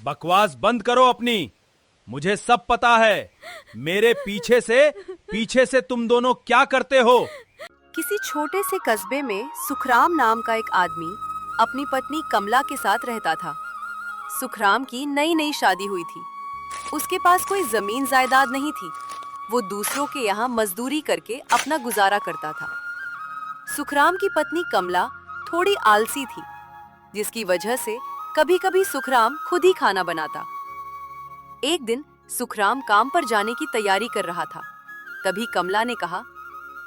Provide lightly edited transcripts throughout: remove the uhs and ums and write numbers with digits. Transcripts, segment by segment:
बकवास बंद करो अपनी। मुझे सब पता है। मेरे पीछे से तुम दोनों क्या करते हो। किसी छोटे से कस्बे में सुखराम नाम का एक आदमी अपनी पत्नी कमला के साथ रहता था। सुखराम की नई नई शादी हुई थी। उसके पास कोई जमीन जायदाद नहीं थी। वो दूसरों के यहाँ मजदूरी करके अपना गुजारा करता था। सुखराम की पत्नी कमला थोड़ी आलसी थी, जिसकी वजह से कभी कभी सुखराम खुद ही खाना बनाता। एक दिन सुखराम काम पर जाने की तैयारी कर रहा था। तभी कमला ने कहा,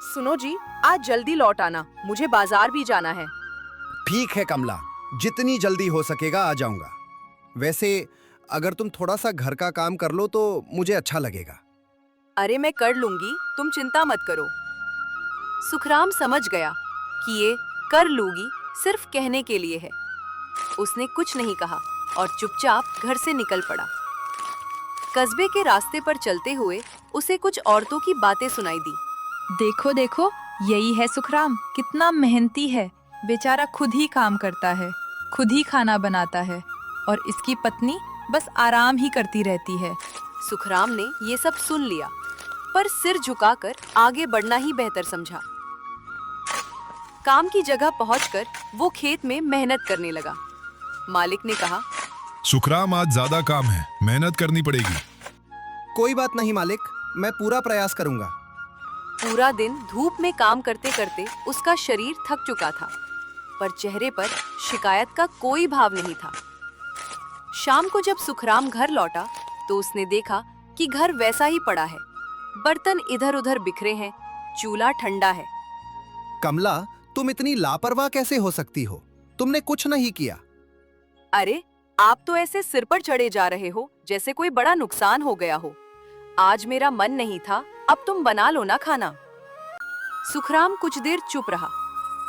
सुनो जी, आज जल्दी लौट आना, मुझे बाजार भी जाना है। ठीक है कमला, जितनी जल्दी हो सकेगा आ जाऊंगा। वैसे अगर तुम थोड़ा सा घर का काम कर लो तो मुझे अच्छा लगेगा। अरे मैं कर लूंगी, तुम चिंता मत करो। सुखराम समझ गया कि ये कर लूंगी सिर्फ कहने के लिए है। उसने कुछ नहीं कहा और चुपचाप घर से निकल पड़ा। कस्बे के रास्ते पर चलते हुए उसे कुछ औरतों की बातें सुनाई दी। देखो देखो, यही है सुखराम, कितना मेहनती है। बेचारा खुद ही काम करता है, खुद ही खाना बनाता है और इसकी पत्नी बस आराम ही करती रहती है। सुखराम ने ये सब सुन लिया, पर सिर झुकाकर आगे बढ़ना ही बेहतर समझा। काम की जगह पहुंचकर वो खेत में मेहनत करने लगा। मालिक ने कहा, सुखराम आज ज्यादा काम है, मेहनत करनी पड़ेगी। कोई बात नहीं मालिक, मैं पूरा प्रयास करूंगा। पूरा दिन धूप में काम करते करते उसका शरीर थक चुका था, पर चेहरे पर शिकायत का कोई भाव नहीं था। शाम को जब सुखराम घर लौटा तो उसने देखा कि घर वैसा ही पड़ा है। बर्तन इधर उधर बिखरे हैं, चूल्हा ठंडा है। कमला, तुम इतनी लापरवाह कैसे हो सकती हो? तुमने कुछ नहीं किया। अरे, आप तो ऐसे सिर पर चढ़े जा रहे हो जैसे कोई बड़ा नुकसान हो गया हो। आज मेरा मन नहीं था, अब तुम बना लो ना खाना। सुखराम कुछ देर चुप रहा,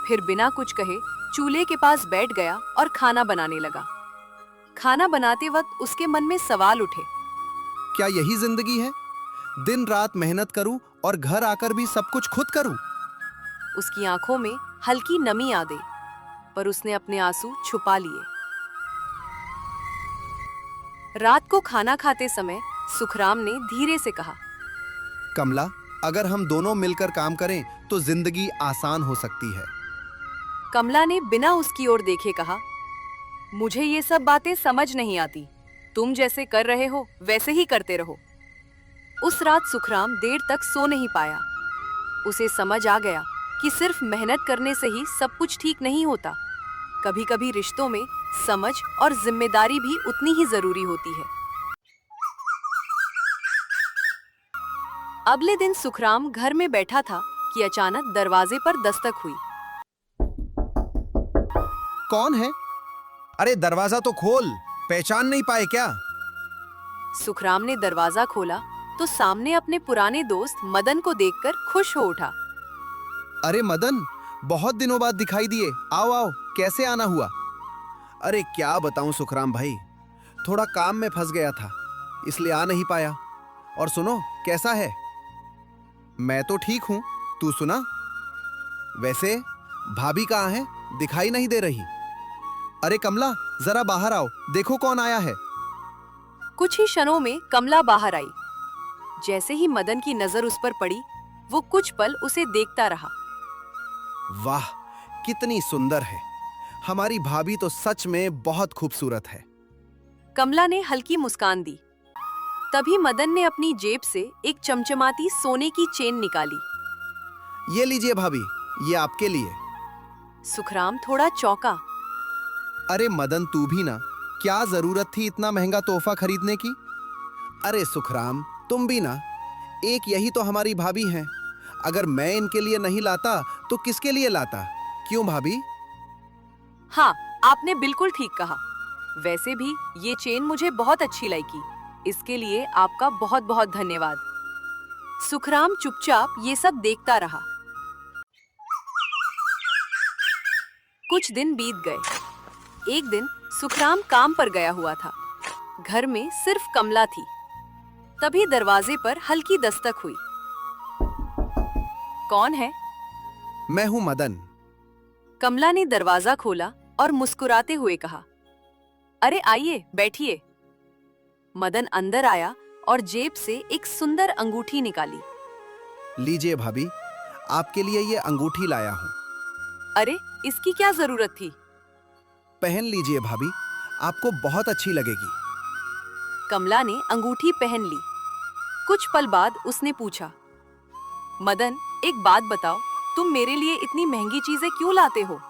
फिर बिना कुछ कहे चूल्हे के पास बैठ गया और खाना बनाने लगा। खाना बनाते वक्त उसके मन में सवाल उठे। क्या यही जिंदगी है? दिन रात मेहनत करूं और घर आकर भी सब कुछ खुद करूं? उसकी आंखों में हल्की नमी आ गई, पर उसने अपने आंसू छुपा लिए। रात को खाना खाते समय सुखराम ने धीरे से कहा, कमला, अगर हम दोनों मिलकर काम करें तो जिंदगी आसान हो सकती है। कमला ने बिना उसकी ओर देखे कहा, मुझे ये सब बातें समझ नहीं आती। तुम जैसे कर रहे हो वैसे ही करते रहो। उस रात सुखराम देर तक सो नहीं पाया। उसे समझ आ गया कि सिर्फ मेहनत करने से ही सब कुछ ठीक नहीं होता। कभी कभी रिश्तों में समझ और जिम्मेदारी भी उतनी ही जरूरी होती है। अगले दिन सुखराम घर में बैठा था कि अचानक दरवाजे पर दस्तक हुई। कौन है? अरे दरवाजा तो खोल, पहचान नहीं पाए क्या? सुखराम ने दरवाजा खोला तो सामने अपने पुराने दोस्त मदन को देखकर खुश हो उठा। अरे मदन, बहुत दिनों बाद दिखाई दिए। आओ आओ, कैसे आना हुआ? अरे क्या बताऊं सुखराम भाई, थोड़ा काम में फंस गया था, इसलिए आ नहीं पाया। और सुनो, कैसा है? मैं तो ठीक हूं, तू सुना? वैसे भाभी कहाँ है? दिखाई नहीं दे रही। अरे कमला, जरा बाहर आओ, देखो कौन आया है। कुछ ही क्षणों में कमला बाहर आई। जैसे ही मदन की नजर उस पर पड़ी, वो कुछ पल उसे देखता रहा। वाह, कितनी सुंदर है। हमारी भाभी तो सच में बहुत खूबसूरत है। कमला ने हल्की मुस्कान दी। तभी मदन ने अपनी जेब से एक चमचमाती सोने की चेन निकाली। ये लीजिए भाभी, ये आपके लिए। सुखराम थोड़ा चौंका। अरे मदन, तू भी ना, क्या जरूरत थी इतना महंगा तोहफा खरीदने की? अरे सुखराम, तुम भी ना, एक यही तो हमारी भाभी हैं। अगर मैं इनके लिए नहीं लाता तो किसके लिए लाता? क्यों भाभी? हाँ, आपने बिल्कुल ठीक कहा। वैसे भी ये चेन मुझे बहुत अच्छी लगी। इसके लिए आपका बहुत बहुत धन्यवाद। सुखराम चुपचाप ये सब देखता रहा। कुछ दिन बीत गए। एक दिन सुखराम काम पर गया हुआ था। घर में सिर्फ कमला थी। तभी दरवाजे पर हल्की दस्तक हुई। कौन है? मैं हूं मदन। कमला ने दरवाजा खोला और मुस्कुराते हुए कहा, अरे आइए, बैठिए। मदन अंदर आया और जेब से एक सुंदर अंगूठी निकाली। लीजिए भाभी, आपके लिए ये अंगूठी लाया हूँ। अरे, इसकी क्या जरूरत थी? पहन लीजिए भाभी, आपको बहुत अच्छी लगेगी। कमला ने अंगूठी पहन ली। कुछ पल बाद उसने पूछा, मदन, एक बात बताओ, तुम मेरे लिए इतनी महंगी चीजें क्यों लाते हो?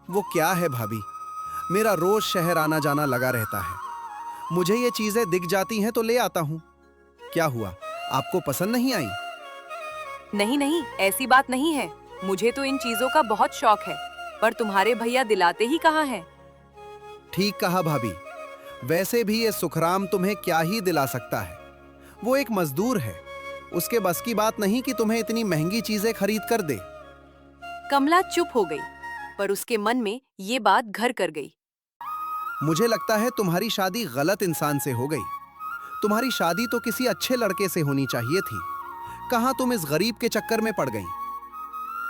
वो क्या है भाभी, मेरा रोज शहर आना जाना लगा रहता है। मुझे ये चीजें दिख जाती हैं तो ले आता हूँ। क्या हुआ, आपको पसंद नहीं आई? नहीं नहीं, ऐसी बात नहीं है। मुझे तो इन चीजों का बहुत शौक है, पर तुम्हारे भैया दिलाते ही कहाँ हैं। ठीक कहा भाभी, वैसे भी ये सुखराम तुम्हें क्या ही दिला सकता है। वो एक मजदूर है, उसके बस की बात नहीं कि तुम्हें इतनी महंगी चीजें खरीद कर दे। कमला चुप हो गई, पर उसके मन में ये बात घर कर गई। मुझे लगता है तुम्हारी शादी गलत इंसान से हो गई। तुम्हारी शादी तो किसी अच्छे लड़के से होनी चाहिए थी। कहाँ तुम इस गरीब के चक्कर में पड़ गई?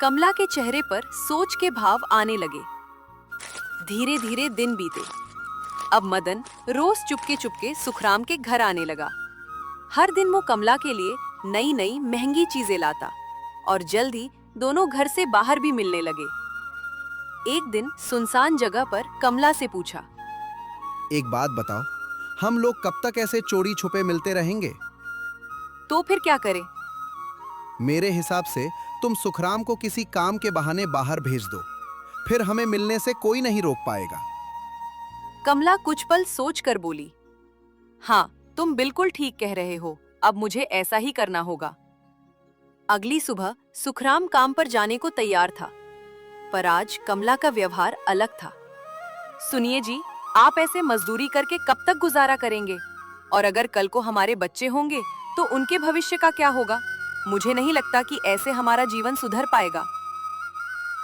कमला के चेहरे पर सोच के भाव आने लगे। धीरे धीरे दिन बीते। अब मदन रोज चुपके चुपके सुखराम के घर आने लगा। हर दिन वो कमला के लिए नई नई महंगी चीजें लाता और जल्द ही दोनों घर से बाहर भी मिलने लगे। एक दिन सुनसान जगह पर कमला से पूछा, एक बात बताओ, हम लोग कब तक ऐसे चोरी छुपे मिलते रहेंगे? तो फिर क्या करें? मेरे हिसाब से तुम सुखराम को किसी काम के बहाने बाहर भेज दो, फिर हमें मिलने से कोई नहीं रोक पाएगा। कमला कुछ पल सोचकर बोली, हाँ, तुम बिल्कुल ठीक कह रहे हो। अब मुझे ऐसा ही करना होगा। अगली सुबह सुखराम काम पर जाने को तैयार था, पर आज कमला का व्यवहार अलग था। सुनिए जी, आप ऐसे मजदूरी करके कब तक गुजारा करेंगे? और अगर कल को हमारे बच्चे होंगे तो उनके भविष्य का क्या होगा? मुझे नहीं लगता कि ऐसे हमारा जीवन सुधर पाएगा।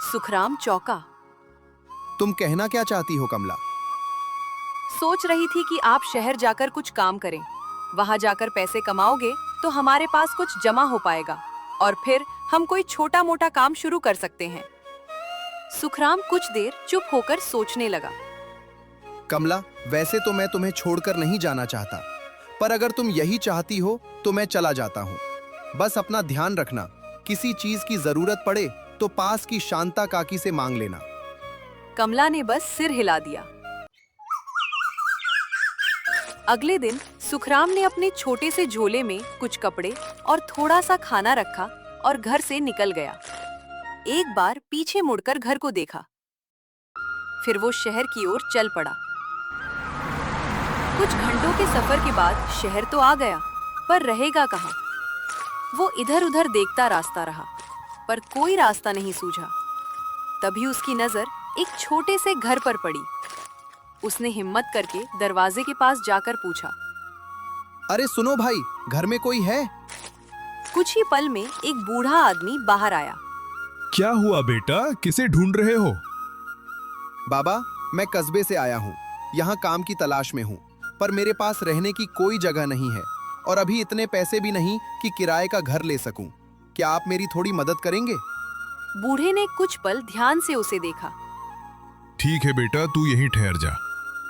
सुखराम चौंका। तुम कहना क्या चाहती हो कमला? सोच रही थी कि आप शहर जाकर कुछ काम करें। वहां जाकर पैसे कमाओगे तो हमारे पास कुछ जमा हो पाएगा और फिर हम कोई छोटा मोटा काम शुरू कर सकते हैं। सुखराम कुछ देर चुप होकर सोचने लगा। कमला, वैसे तो मैं तुम्हें छोड़कर नहीं जाना चाहता, पर अगर तुम यही चाहती हो तो मैं चला जाता हूँ। बस अपना ध्यान रखना, किसी चीज की जरूरत पड़े तो पास की शांता काकी से मांग लेना। कमला ने बस सिर हिला दिया। अगले दिन सुखराम ने अपने छोटे से झोले में कुछ कपड़े और थोड़ा सा खाना रखा और घर से निकल गया। एक बार पीछे मुड़कर घर को देखा, फिर वो शहर की ओर चल पड़ा। कुछ घंटों के सफर के बाद शहर तो आ गया, पर रहेगा कहाँ? वो इधर उधर देखता रास्ता रहा, पर कोई रास्ता नहीं सूझा। तभी उसकी नजर एक छोटे से घर पर पड़ी। उसने हिम्मत करके दरवाजे के पास जाकर पूछा, अरे सुनो भाई, घर में कोई है? कुछ ही पल में एक बूढ़ा आदमी बाहर आया। क्या हुआ बेटा, किसे ढूंढ रहे हो? बाबा, मैं कस्बे से आया हूँ, यहाँ काम की तलाश में हूँ, पर मेरे पास रहने की कोई जगह नहीं है और अभी इतने पैसे भी नहीं कि किराए का घर ले सकूं। क्या आप मेरी थोड़ी मदद करेंगे? बूढ़े ने कुछ पल ध्यान से उसे देखा। ठीक है बेटा, तू यहीं ठहर जा।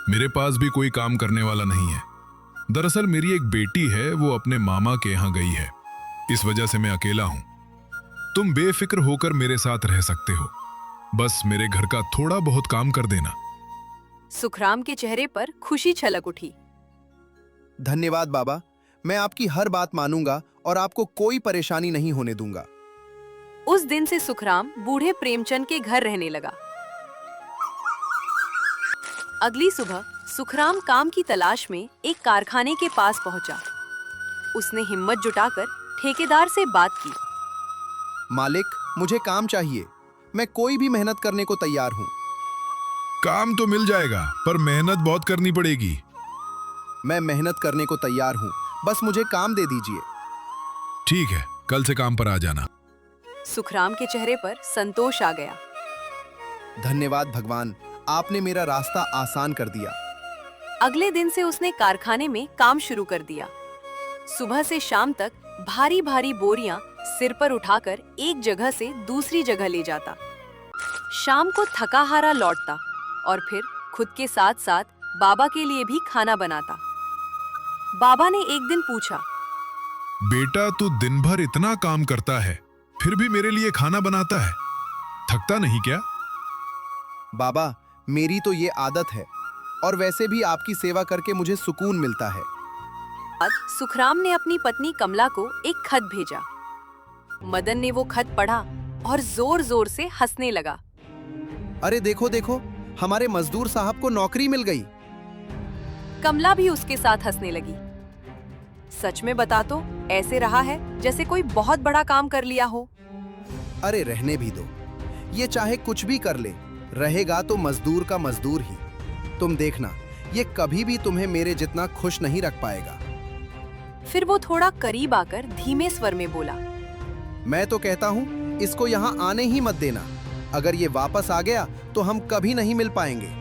मेरे पास भी कोई काम करने वाला नहीं है। दरअसल मेरी एक बेटी है, वो अपने मामा के यहाँ गई है, इस वजह से मैं अकेला हूँ। तुम बेफिक्र होकर मेरे साथ रह सकते हो, बस मेरे घर का थोड़ा बहुत काम कर देना। सुखराम के चेहरे पर खुशी छलक उठी। धन्यवाद बाबा, मैं आपकी हर बात मानूंगा और आपको कोई परेशानी नहीं होने दूंगा। उस दिन से सुखराम बूढ़े प्रेमचंद के घर रहने लगा। अगली सुबह सुखराम काम की तलाश में एक कारखाने के पास पहुंचा। उसने हिम्मत जुटाकर ठेकेदार से बात की। मालिक, मुझे काम चाहिए, मैं कोई भी मेहनत करने को तैयार हूँ। काम तो मिल जाएगा, पर मेहनत बहुत करनी पड़ेगी। मैं मेहनत करने को तैयार हूँ, बस मुझे काम दे दीजिए। ठीक है, कल से काम पर आ जाना। सुखराम के चेहरे पर संतोष आ गया। धन्यवाद भगवान, आपने मेरा रास्ता आसान कर दिया। अगले दिन से उसने कारखाने में काम शुरू कर दिया। सुबह से शाम तक भारी भारी बोरियां सिर पर उठाकर एक जगह से दूसरी जगह ले जाता। शाम को थका हारा लौटता और फिर खुद के साथ साथ बाबा के लिए भी खाना बनाता। बाबा ने एक दिन पूछा। बेटा तू दिन भर इतना काम करता है, फिर भी मेरे लिए खाना बनाता है, थकता नहीं क्या? बाबा, मेरी तो ये आदत है, और वैसे भी आपकी सेवा करके मुझे सुकून मिलता है। बाद सुखराम ने अपनी पत्नी कमला को एक खत भेजा। मदन ने वो खत पढ़ा और जोर जोर से हंसने लगा। अरे देखो देखो, हमारे मजदूर साहब को नौकरी मिल गई। कमला भी उसके साथ हंसने लगी। सच में बता तो ऐसे रहा है जैसे कोई बहुत बड़ा काम कर लिया हो। अरे रहने भी दो, ये चाहे कुछ भी कर ले, रहेगा तो मजदूर का मजदूर ही। तुम देखना, ये कभी भी तुम्हें मेरे जितना खुश नहीं रख पाएगा। फिर वो थोड़ा करीब आकर धीमे स्वर में बोला। मैं तो कहता हूँ इसको यहाँ आने ही मत देना। अगर ये वापस आ गया तो हम कभी नहीं मिल पाएंगे।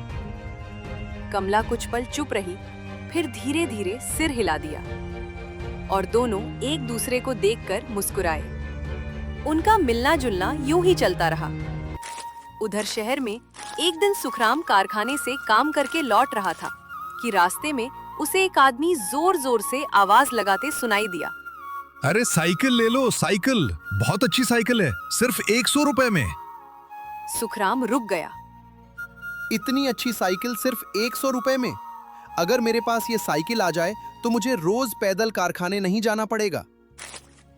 कमला कुछ पल चुप रही, फिर धीरे धीरे सिर हिला दिया और दोनों एक दूसरे को देखकर मुस्कुराए। उनका मिलना जुलना यूं ही चलता रहा। उधर शहर में एक दिन सुखराम कारखाने से काम करके लौट रहा था कि रास्ते में उसे एक आदमी जोर जोर से आवाज लगाते सुनाई दिया। अरे साइकिल ले लो, साइकिल बहुत अच्छी साइकिल है, सिर्फ 100 रुपए में। सुखराम रुक गया। इतनी अच्छी साइकिल सिर्फ 100 रुपए में? अगर मेरे पास ये साइकिल आ जाए तो मुझे रोज पैदल कारखाने नहीं जाना पड़ेगा।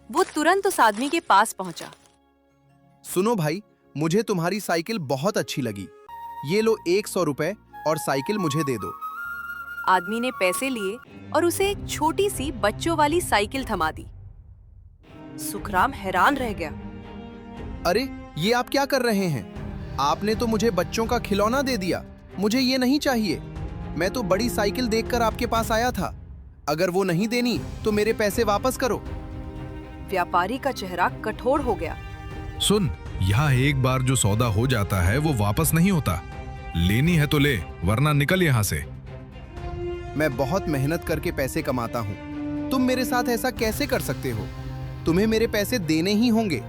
वो तुरंत उस आदमी के पास पहुंचा। सुनो भाई, मुझे तुम्हारी साइकिल बहुत अच्छी लगी। ये लो 100 रुपए और साइकिल मुझे दे दो। आदमी ने पैसे लिए और उसे एक छोटी सी बच्चों वाली साइकिल थमा दी। सुखराम हैरान रह गया। अरे ये आप क्या कर रहे हैं? आपने तो मुझे बच्चों का खिलौना दे दिया। मुझे ये नहीं चाहिए। मैं तो बड़ी साइकिल देखकर आपके पास आया था। अगर वो नहीं देनी तो मेरे पैसे वापस करो। व्यापारी का चेहरा कठोर हो गया। सुन, यहाँ एक बार जो सौदा हो जाता है वो वापस नहीं होता। लेनी है तो ले, वरना निकल यहाँ से। मैं बहुत मेहनत करके पैसे कमाता हूँ। तुम मेरे साथ ऐसा कैसे कर सकते हो? तुम्हें मेरे पैसे देने ही होंगे।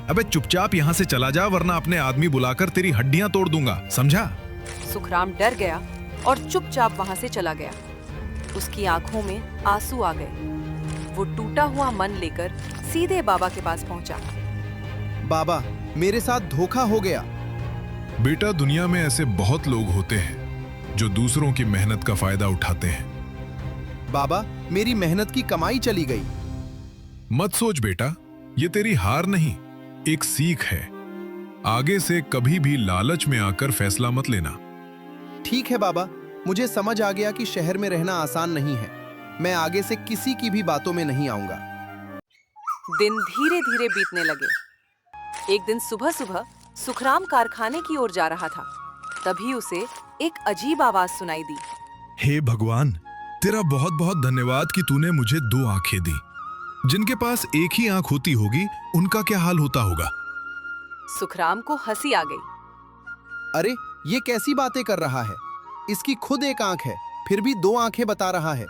अबे चुपचाप यहाँ से चला जा, वरना अपने आदमी बुलाकर तेरी हड्डियां तोड़ दूंगा, समझा? सुखराम डर गया और चुपचाप वहां से चला गया। उसकी आंखों में आंसू आ गए। वो टूटा हुआ मन लेकर सीधे बाबा के पास पहुंचा। बाबा, मेरे साथ धोखा हो गया। बेटा, दुनिया में ऐसे बहुत लोग होते हैं जो दूसरों की मेहनत का फायदा उठाते हैं। बाबा, मेरी मेहनत की कमाई चली गई। मत सोच बेटा, ये तेरी हार नहीं, एक सीख है। आगे से कभी भी लालच में आकर फैसला मत लेना। ठीक है बाबा, मुझे समझ आ गया कि शहर में रहना आसान नहीं है। मैं आगे से किसी की भी बातों में नहीं आऊंगा। दिन धीरे धीरे बीतने लगे। एक दिन सुबह सुबह सुखराम कारखाने की ओर जा रहा था। तभी उसे एक अजीब आवाज सुनाई दी। हे भगवान, तेरा बहुत बहुत धन्यवाद कि तूने मुझे 2 आंखें दी। जिनके पास एक ही आंख होती होगी, उनका क्या हाल होता होगा। सुखराम को हंसी आ गई। अरे ये कैसी बातें कर रहा है? इसकी खुद एक आंख है, फिर भी 2 आंखें बता रहा है।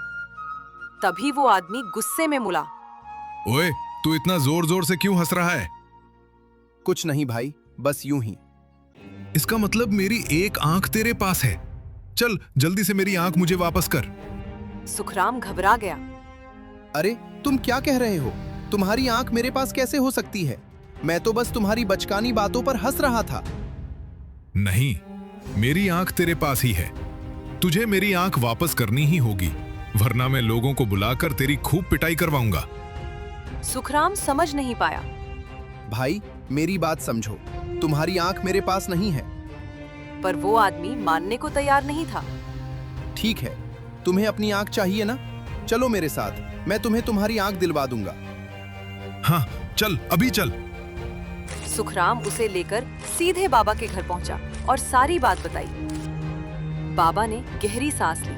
तभी वो आदमी गुस्से में मुड़ा। ओए, तू इतना जोर जोर से क्यों हंस रहा है? कुछ नहीं भाई, बस यूं ही। इसका मतलब मेरी एक आंख तेरे पास है। चल जल्दी से मेरी आंख मुझे वापस कर। सुखराम घबरा गया। अरे तुम क्या कह रहे हो? तुम्हारी आंख मेरे पास कैसे हो सकती है? मैं तो बस तुम्हारी बचकानी बातों पर हंस रहा था। नहीं, मेरी आंख तेरे पास ही है। तुझे मेरी आंख वापस करनी ही होगी, वरना मैं लोगों को बुलाकर तेरी खूब पिटाई करवाऊंगा। सुखराम समझ नहीं पाया। भाई मेरी बात समझो, तुम्हारी आंख मेरे पास नहीं है। पर वो आदमी मानने को तैयार नहीं था। ठीक है, तुम्हें अपनी आंख चाहिए ना? चलो मेरे साथ, मैं तुम्हें तुम्हारी आंख दिलवा दूंगा। हाँ चल, अभी चल। सुखराम उसे लेकर सीधे बाबा के घर पहुंचा और सारी बात बताई। बाबा ने गहरी सांस ली।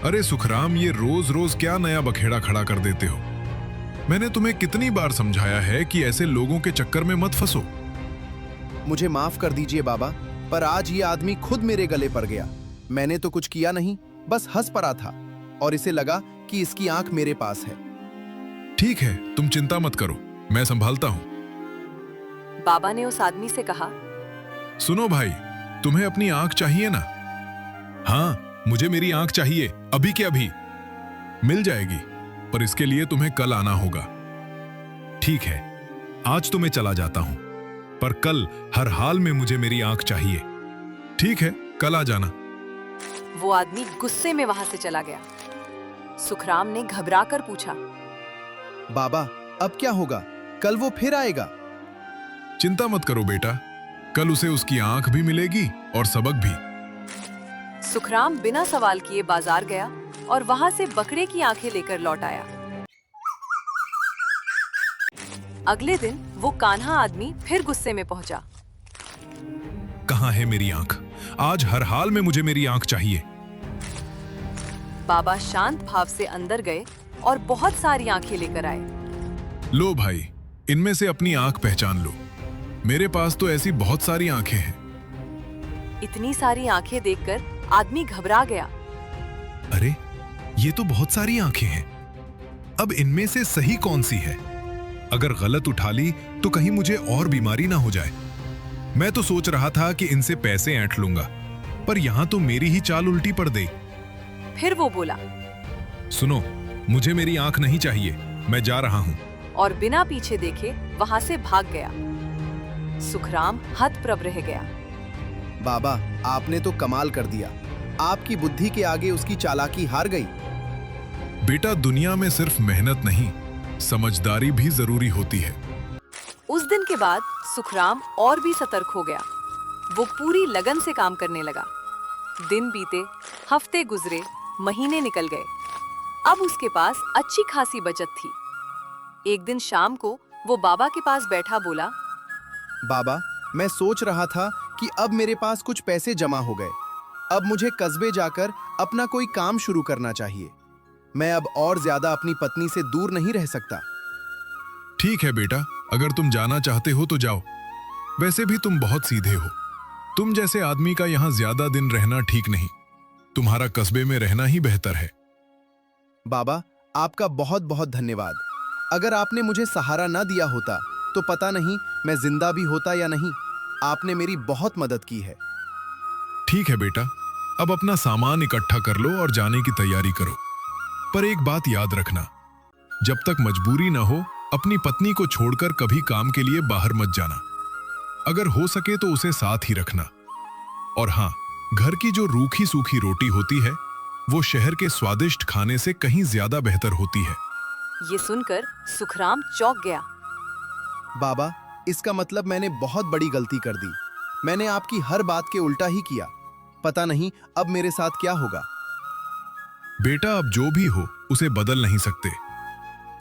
अरे सुखराम, ये रोज रोज क्या नया बखेड़ा खड़ा कर देते हो? मैंने तुम्हें कितनी बार समझाया है कि ऐसे लोगों के चक्कर में मत फंसो। मुझे माफ कर दीजिए बाबा, पर आज ये आदमी खुद मेरे गले पड़ गया। मैंने तो कुछ किया नहीं, बस हंस पड़ा था और इसे लगा कि इसकी आंख मेरे पास है। ठीक है, तुम चिंता मत करो, मैं संभालता हूं। बाबा ने उस आदमी से कहा। सुनो भाई, तुम्हें अपनी आंख चाहिए ना? हाँ, मुझे मेरी आंख चाहिए, अभी के अभी। मिल जाएगी, पर इसके लिए तुम्हें कल आना होगा। ठीक है, आज तो मैं चला जाता हूं, पर कल हर हाल में मुझे मेरी आंख चाहिए। ठीक है, कल आ जाना। वो आदमी गुस्से में वहां से चला गया। सुखराम ने घबराकर पूछा, बाबा अब क्या होगा? कल वो फिर आएगा? चिंता मत करो बेटा, कल उसे उसकी आंख भी मिलेगी और सबक भी। सुखराम बिना सवाल किए बाजार गया और वहां से बकरे की आंखें लेकर लौट आया। अगले दिन वो कान्हा आदमी फिर गुस्से में पहुंचा। कहाँ है मेरी आंख? आज हर हाल में मुझे मेरी आंख चाहिए। बाबा शांत भाव से अंदर गए और बहुत सारी आंखें लेकर आए। लो भाई, इनमें से अपनी आंख पहचान लो। मेरे पास तो ऐसी बहुत सारी आंखें हैं। इतनी सारी आंखें देखकर आदमी घबरा गया। अरे, ये तो बहुत सारी आंखें हैं। अब इनमें से सही कौन सी है? अगर गलत उठा ली तो कहीं मुझे और बीमारी ना हो जाए। मैं तो सोच रहा था कि इनसे पैसे ऐंठ लूंगा, पर यहां तो मेरी ही चाल उल्टी पड़ गई। फिर वो बोला, सुनो, मुझे मेरी आंख नहीं चाहिए, मैं जा रहा हूं। और बिना पीछे देखे वहां से भाग गया। सुखराम हतप्रभ रह गया। बाबा, आपने तो कमाल कर दिया। आपकी बुद्धि के आगे उसकी चालाकी हार गई। बेटा, दुनिया में सिर्फ मेहनत नहीं, समझदारी भी जरूरी होती है। उस दिन के बाद सुखराम और भी सतर्क हो गया। वो पूरी लगन से काम करने लगा। दिन बीते, हफ्ते गुजरे, महीने निकल गए। अब उसके पास अच्छी खासी बचत थी। एक दिन शाम को वो बाबा के पास बैठा बोला, बाबा, मैं सोच रहा था कि अब मेरे पास कुछ पैसे जमा हो गए। अब मुझे कस्बे जाकर अपना कोई काम शुरू करना चाहिए। मैं अब और ज्यादा अपनी पत्नी से दूर नहीं रह सकता। ठीक है बेटा, अगर तुम जाना चाहते हो तो जाओ। वैसे भी तुम बहुत सीधे हो। तुम जैसे आदमी का यहां ज्यादा दिन रहना ठीक नहीं। तुम्हारा कस्बे में रहना ही बेहतर है। बाबा, आपका बहुत बहुत धन्यवाद। अगर आपने मुझे सहारा ना दिया होता तो पता नहीं मैं जिंदा भी होता या नहीं। आपने मेरी बहुत मदद की है। ठीक है बेटा, अब अपना सामान इकट्ठा कर लो और जाने की तैयारी करो। पर एक बात याद रखना, जब तक मजबूरी ना हो, अपनी पत्नी को छोड़कर कभी काम के लिए बाहर मत जाना। अगर हो सके तो उसे साथ ही रखना। और हाँ, घर की जो रूखी सूखी रोटी होती है वो शहर के स्वादिष्ट खाने से कहीं ज्यादा बेहतर होती है। ये सुनकर सुखराम चौंक गया। बाबा, इसका मतलब मैंने बहुत बड़ी गलती कर दी। मैंने आपकी हर बात के उल्टा ही किया। पता नहीं अब मेरे साथ क्या होगा। बेटा, अब जो भी हो उसे बदल नहीं सकते,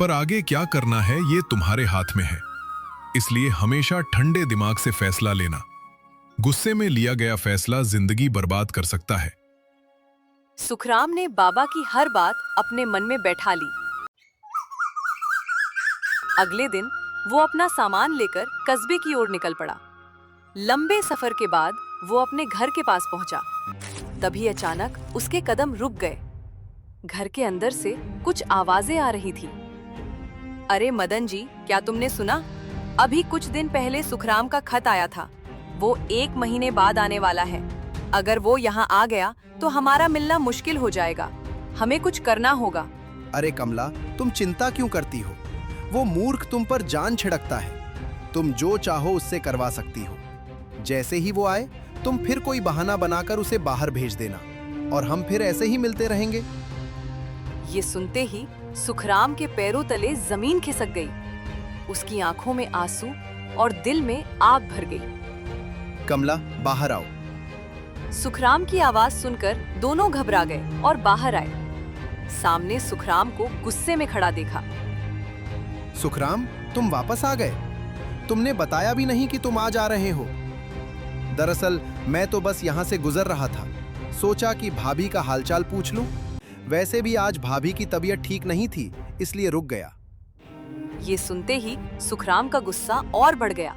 पर आगे क्या करना है ये तुम्हारे हाथ में है। इसलिए हमेशा ठंडे दिमाग से फैसला लेना। गुस्से में लिया गया फैसला जिंदगी बर्बाद कर सकता है। सुखराम ने बाबा की हर बात अपने मन में बैठा ली। अगले दिन वो अपना सामान लेकर कस्बे की ओर निकल पड़ा। लंबे सफर के बाद वो अपने घर के पास पहुंचा। तभी अचानक उसके कदम रुक गए। घर के अंदर से कुछ आवाजें आ रही थी। अरे मदन जी, क्या तुमने सुना? अभी कुछ दिन पहले सुखराम का खत आया था। वो 1 महीने बाद आने वाला है। अगर वो यहाँ आ गया तो हमारा मिलना मुश्किल हो जाएगा। हमें कुछ करना होगा। अरे कमला, तुम चिंता क्यों करती हो? वो मूर्ख तुम पर जान छिड़कता है। तुम जो चाहो उससे करवा सकती हो। जैसे ही वो आए तुम फिर कोई बहाना बनाकर उसे बाहर भेज देना और हम फिर ऐसे ही मिलते रहेंगे। ये सुनते ही सुखराम के पैरों तले जमीन खिसक गई। उसकी आंखों में आंसू और दिल में आग भर गई। कमला, बाहर आओ। सुखराम की आवाज सुनकर दोनों घबरा गए और बाहर आए। सामने सुखराम को गुस्से में खड़ा देखा। सुखराम, तुम वापस आ गए? तुमने बताया भी नहीं कि तुम आज आ रहे हो। दरअसल मैं तो बस यहाँ से गुजर रहा था। सोचा कि भाभी का हालचाल पूछ लूं। वैसे भी आज भाभी की तबीयत ठीक नहीं थी, इसलिए रुक गया। ये सुनते ही सुखराम का गुस्सा और बढ़ गया।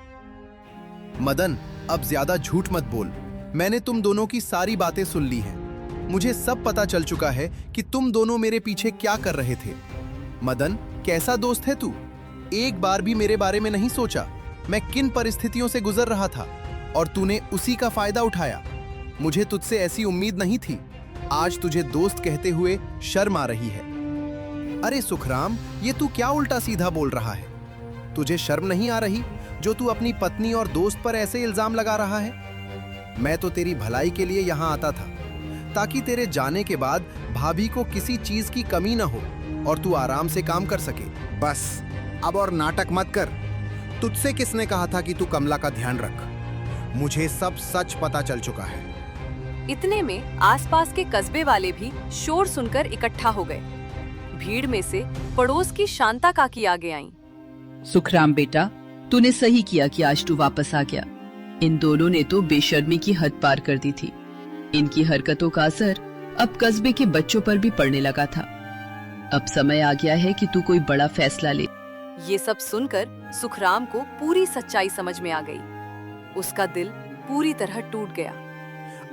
मदन, अब ज्यादा झूठ मत बोल। मैंने तुम दोनों की सारी बातें सुन ली हैं। मुझे सब पता चल चुका है कि तुम दोनों मेरे पीछे क्या कर रहे थे। मदन, कैसा दोस्त है तू? एक बार भी मेरे बारे में नहीं सोचा मैं किन परिस्थितियों से गुजर रहा था और तूने उसी का फायदा उठाया। मुझे तुझसे ऐसी उम्मीद नहीं थी। आज तुझे दोस्त कहते हुए शर्म आ रही है। अरे सुखराम, ये तू क्या उल्टा सीधा बोल रहा है? तुझे शर्म नहीं आ रही जो तू अपनी पत्नी और दोस्त पर ऐसे इल्जाम लगा रहा है? मैं तो तेरी भलाई के लिए यहाँ आता था, ताकि तेरे जाने के बाद भाभी को किसी चीज की कमी न हो और तू आराम से काम कर सके। बस अब और नाटक मत कर। तुझसे किसने कहा था कि तू कमला का ध्यान रख? मुझे सब सच पता चल चुका है। इतने में आसपास के कस्बे वाले भी शोर सुनकर इकट्ठा हो गए। भीड़ में से पड़ोस की शांता काकी आगे आईं। सुखराम बेटा, तूने सही किया कि आज तू वापस आ गया। इन दोनों ने तो बेशर्मी की हद पार कर दी थी। इनकी हरकतों का असर अब कस्बे के बच्चों पर भी पड़ने लगा था। अब समय आ गया है कि तू कोई बड़ा फैसला ले। ये सब सुनकर सुखराम को पूरी सच्चाई समझ में आ गई। उसका दिल पूरी तरह टूट गया।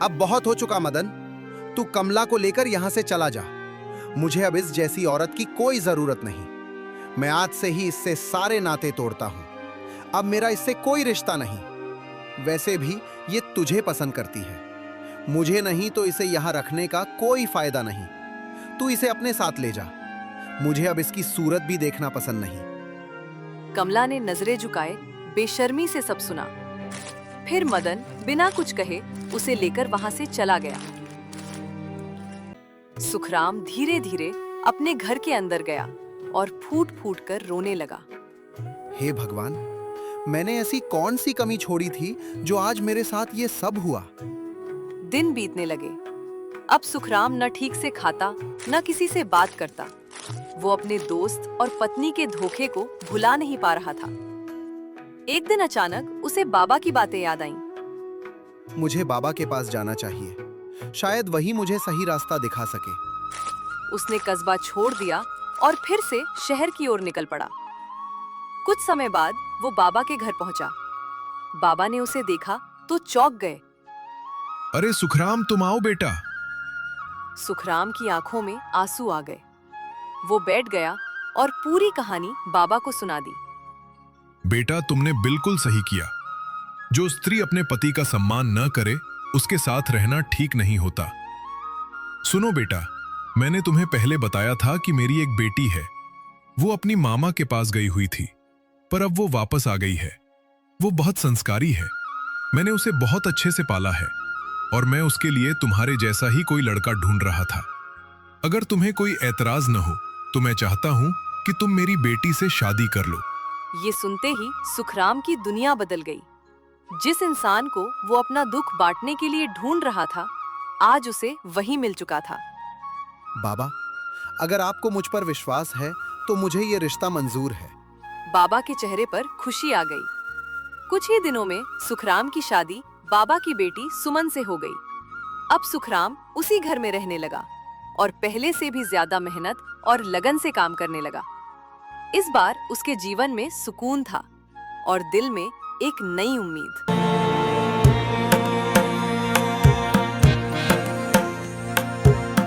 अब बहुत हो चुका मदन, तू कमला को लेकर यहाँ से चला जा। मुझे अब इस जैसी औरत की कोई जरूरत नहीं। मैं आज से ही इससे सारे नाते तोड़ता हूँ। अब मेरा इससे कोई रिश्ता नहीं। वैसे भी ये तुझे पसंद करती है, मुझे नहीं तो इसे यहाँ रखने का कोई फायदा नहीं। तू इसे अपने साथ ले जा। मुझे अब इसकी सूरत भी देखना पसंद नहीं। कमला ने नजरें झुकाए बेशर्मी से सब सुना। फिर मदन बिना कुछ कहे उसे लेकर वहां से चला गया। सुखराम धीरे धीरे अपने घर के अंदर गया और फूट फूट कर रोने लगा। हे भगवान, मैंने ऐसी कौन सी कमी छोड़ी थी जो आज मेरे साथ ये सब हुआ? दिन बीतने लगे। अब सुखराम न ठीक से खाता न किसी से बात करता। वो अपने दोस्त और पत्नी के धोखे को भुला नहीं पा रहा था। एक दिन अचानक उसे बाबा की बातें याद आईं। मुझे बाबा के पास जाना चाहिए, शायद वही मुझे सही रास्ता दिखा सके। उसने कस्बा छोड़ दिया और फिर से शहर की ओर निकल पड़ा। कुछ समय बाद वो बाबा के घर पहुंचा। बाबा ने उसे देखा तो चौंक गए। अरे सुखराम, तुम आओ बेटा। सुखराम की आंखों में आंसू आ गए। वो बैठ गया और पूरी कहानी बाबा को सुना दी। बेटा, तुमने बिल्कुल सही किया। जो स्त्री अपने पति का सम्मान न करे, उसके साथ रहना ठीक नहीं होता। सुनो बेटा, मैंने तुम्हें पहले बताया था कि मेरी एक बेटी है। वो अपनी मामा के पास गई हुई थी, पर अब वो वापस आ गई है। वो बहुत संस्कारी है। मैंने उसे बहुत अच्छे से पाला है और मैं उसके लिए तुम्हारे जैसा ही कोई लड़का ढूंढ रहा था। अगर तुम्हें कोई ऐतराज न हो तो मैं चाहता हूं कि तुम मेरी बेटी से शादी कर लो। ये सुनते ही सुखराम की दुनिया बदल गई। जिस इंसान को वो अपना दुख बांटने के लिए ढूंढ रहा था, आज उसे वही मिल चुका था। बाबा, अगर आपको मुझ पर विश्वास है तो मुझे ये रिश्ता मंजूर है। बाबा के चेहरे पर खुशी आ गई। कुछ ही दिनों में सुखराम की शादी बाबा की बेटी सुमन से हो गई। अब सुखराम उसी घर में रहने लगा और पहले से भी ज्यादा मेहनत और लगन से काम करने लगा। इस बार उसके जीवन में सुकून था और दिल में एक नई उम्मीद।